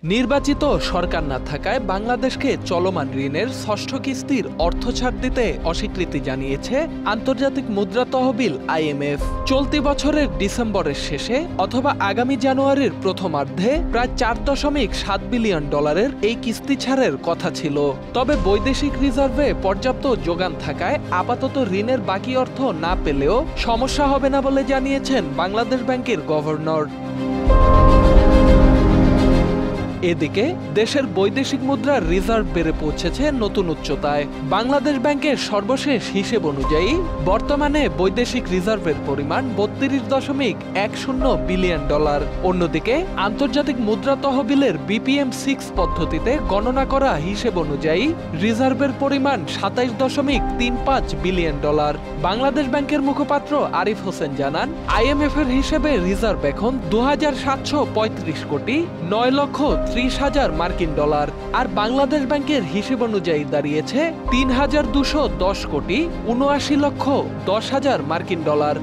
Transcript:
নির্বাচিত সরকার না থাকায় বাংলাদেশকে চলমান ঋণের ষষ্ঠ কিস্তির অর্থ ছাড় দিতে অস্বীকৃতি জানিয়েছে আন্তর্জাতিক মুদ্রা তহবিল আইএমএফ। চলতি বছরের ডিসেম্বরের শেষে অথবা আগামী জানুয়ারির প্রথমার্ধে প্রায় $4.7 বিলিয়ন এই কিস্তি ছাড়ের কথা ছিল। তবে বৈদেশিক রিজার্ভে পর্যাপ্ত যোগান থাকায় আপাতত ঋণের বাকি অর্থ না পেলেও সমস্যা হবে না বলে জানিয়েছেন বাংলাদেশ ব্যাংকের গভর্নর। এদিকে দেশের বৈদেশিক মুদ্রার রিজার্ভ বেড়ে পৌঁছেছে নতুন উচ্চতায়। বাংলাদেশ ব্যাংকের সর্বশেষ হিসেব অনুযায়ী বর্তমানে বৈদেশিক রিজার্ভের পরিমাণ $32.10 বিলিয়ন। অন্যদিকে আন্তর্জাতিক মুদ্রা তহবিলের BPM-6 পদ্ধতিতে গণনা করা হিসেব অনুযায়ী রিজার্ভের পরিমাণ $27.35 বিলিয়ন। বাংলাদেশ ব্যাংকের মুখপাত্র আরিফ হোসেন জানান, IMF এর হিসেবে রিজার্ভ এখন 2735 কোটি 9,30,000 মার্কিন ডলার, আর বাংলাদেশ ব্যাংকের হিসেব অনুযায়ী দাঁড়িয়েছে 3,210 কোটি 79,10,000 মার্কিন ডলার।